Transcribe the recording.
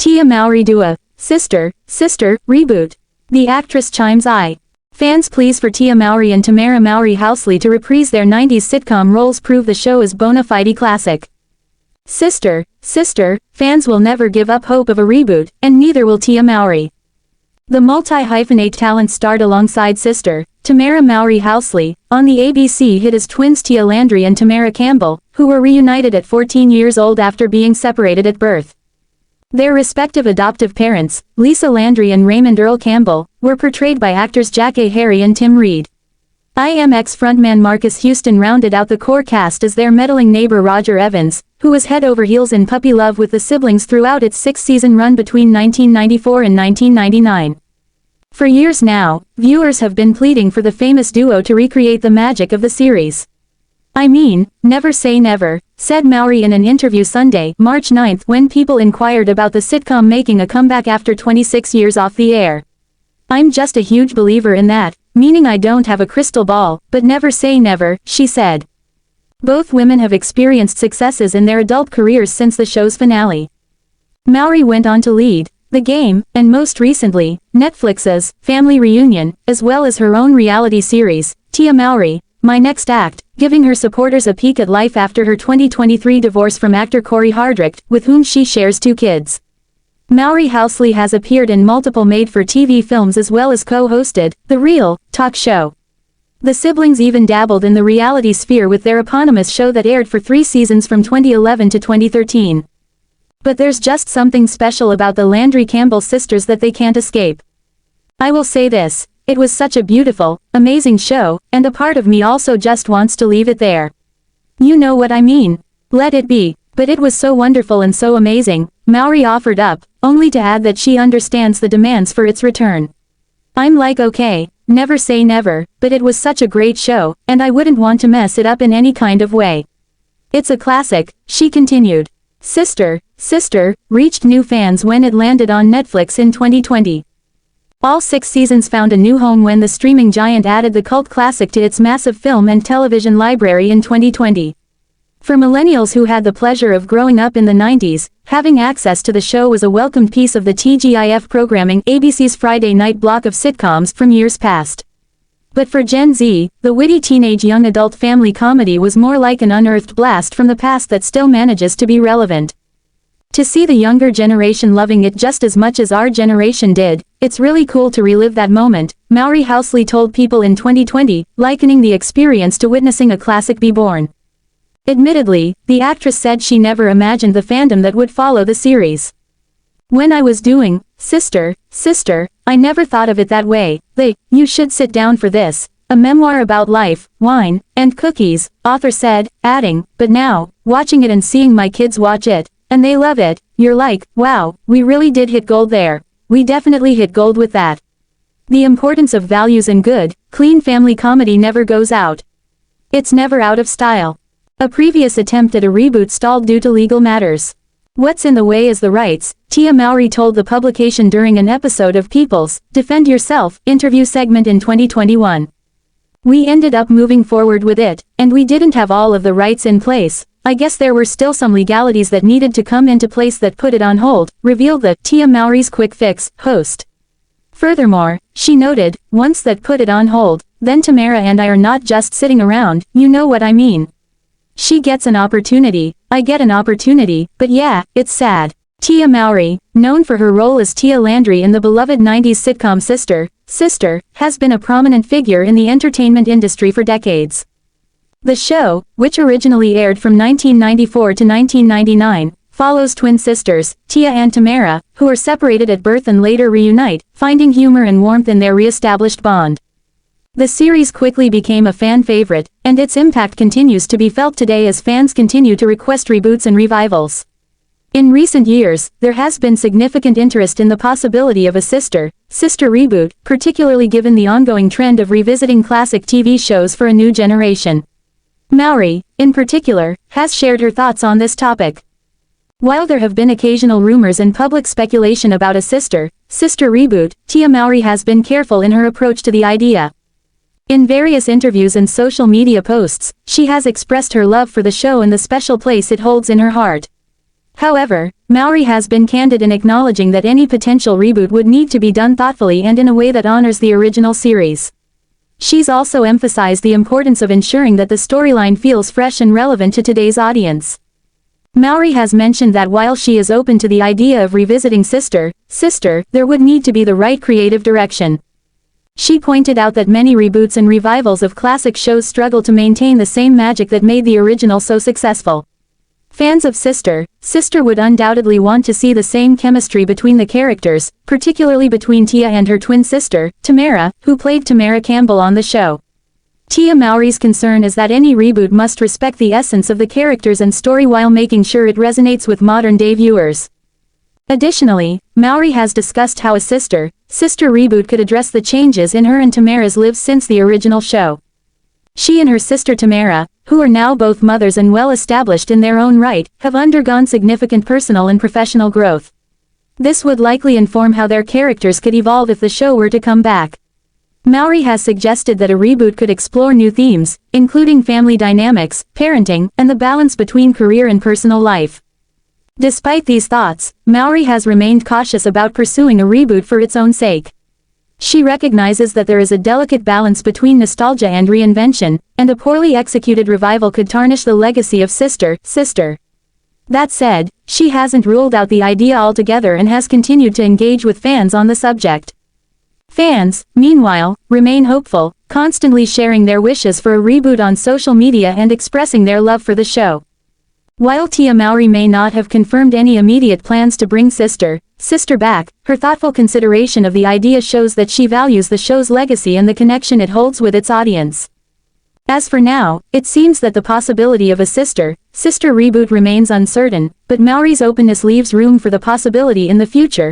Tia Mowry do a sister reboot. The actress chimes in. Fans' pleas for Tia Mowry and Tamara Mowry Housley to reprise their 90s sitcom roles prove the show is bona fide classic. Sister, fans will never give up hope of a reboot, and neither will Tia Mowry. The multi-hyphenate talent starred alongside sister, Tamara Mowry Housley, on the ABC hit as twins Tia Landry and Tamara Campbell, who were reunited at 14 years old after being separated at birth. Their respective adoptive parents, Lisa Landry and Raymond Earl Campbell, were portrayed by actors Jack A. Harry and Tim Reed. IMX frontman Marcus Houston rounded out the core cast as their meddling neighbor Roger Evans, who was head over heels in puppy love with the siblings throughout its six-season run between 1994 and 1999. For years now, viewers have been pleading for the famous duo to recreate the magic of the series. I mean, never say never, said Mowry in an interview Sunday, March 9, when people inquired about the sitcom making a comeback after 26 years off the air. I'm just a huge believer in that, meaning I don't have a crystal ball, but never say never, she said. Both women have experienced successes in their adult careers since the show's finale. Mowry went on to lead The Game, and most recently, Netflix's Family Reunion, as well as her own reality series, Tia Mowry, My Next Act, giving her supporters a peek at life after her 2023 divorce from actor Corey Hardrict, with whom she shares 2 kids. Mowry Housley has appeared in multiple made-for-TV films as well as co-hosted The Real Talk Show. The siblings even dabbled in the reality sphere with their eponymous show that aired for 3 seasons from 2011 to 2013. But there's just something special about the Landry Campbell sisters that they can't escape. I will say this. It was such a beautiful, amazing show, and a part of me also just wants to leave it there. You know what I mean. Let it be. But it was so wonderful and so amazing, Mowry offered up, only to add that she understands the demands for its return. I'm like okay, never say never, but it was such a great show, and I wouldn't want to mess it up in any kind of way. It's a classic, she continued. Sister, reached new fans when it landed on Netflix in 2020. All 6 seasons found a new home when the streaming giant added the cult classic to its massive film and television library in 2020. For millennials who had the pleasure of growing up in the 90s, having access to the show was a welcomed piece of the TGIF programming, ABC's Friday night block of sitcoms from years past. But for Gen Z, the witty teenage young adult family comedy was more like an unearthed blast from the past that still manages to be relevant. To see the younger generation loving it just as much as our generation did, it's really cool to relive that moment, Mowry Housley told People in 2020, likening the experience to witnessing a classic be born. Admittedly, the actress said she never imagined the fandom that would follow the series. When I was doing Sister, I never thought of it that way. You should sit down for this, a memoir about life, wine, and cookies, author said, adding, but now, watching it and seeing my kids watch it, and they love it, you're like, wow, we really did hit gold there. We definitely hit gold with that. The importance of values and good, clean family comedy never goes out. It's never out of style. A previous attempt at a reboot stalled due to legal matters. What's in the way is the rights, Tia Mowry told the publication during an episode of People's Defend Yourself interview segment in 2021. We ended up moving forward with it, and we didn't have all of the rights in place. I guess there were still some legalities that needed to come into place that put it on hold, revealed the Tia Mowry's Quick Fix host. Furthermore, she noted, once that put it on hold, then Tamara and I are not just sitting around, you know what I mean. She gets an opportunity, I get an opportunity, but yeah, it's sad. Tia Mowry, known for her role as Tia Landry in the beloved 90s sitcom Sister, has been a prominent figure in the entertainment industry for decades. The show, which originally aired from 1994 to 1999, follows twin sisters, Tia and Tamara, who are separated at birth and later reunite, finding humor and warmth in their re-established bond. The series quickly became a fan favorite, and its impact continues to be felt today as fans continue to request reboots and revivals. In recent years, there has been significant interest in the possibility of a sister reboot, particularly given the ongoing trend of revisiting classic TV shows for a new generation. Mowry, in particular, has shared her thoughts on this topic. While there have been occasional rumors and public speculation about a sister reboot, Tia Mowry has been careful in her approach to the idea. In various interviews and social media posts, she has expressed her love for the show and the special place it holds in her heart. However, Maori has been candid in acknowledging that any potential reboot would need to be done thoughtfully and in a way that honors the original series. She's also emphasized the importance of ensuring that the storyline feels fresh and relevant to today's audience. Maori has mentioned that while she is open to the idea of revisiting Sister, there would need to be the right creative direction. She pointed out that many reboots and revivals of classic shows struggle to maintain the same magic that made the original so successful. Fans of Sister would undoubtedly want to see the same chemistry between the characters, particularly between Tia and her twin sister, Tamara, who played Tamara Campbell on the show. Tia Mowry's concern is that any reboot must respect the essence of the characters and story while making sure it resonates with modern-day viewers. Additionally, Mowry has discussed how a sister reboot could address the changes in her and Tamara's lives since the original show. She and her sister Tamara, who are now both mothers and well-established in their own right, have undergone significant personal and professional growth. This would likely inform how their characters could evolve if the show were to come back. Mowry has suggested that a reboot could explore new themes, including family dynamics, parenting, and the balance between career and personal life. Despite these thoughts, Mowry has remained cautious about pursuing a reboot for its own sake. She recognizes that there is a delicate balance between nostalgia and reinvention, and a poorly executed revival could tarnish the legacy of Sister. That said, she hasn't ruled out the idea altogether and has continued to engage with fans on the subject. Fans, meanwhile, remain hopeful, constantly sharing their wishes for a reboot on social media and expressing their love for the show. While Tia Mowry may not have confirmed any immediate plans to bring Sister back, her thoughtful consideration of the idea shows that she values the show's legacy and the connection it holds with its audience. As for now, it seems that the possibility of a Sister reboot remains uncertain, but Mowry's openness leaves room for the possibility in the future.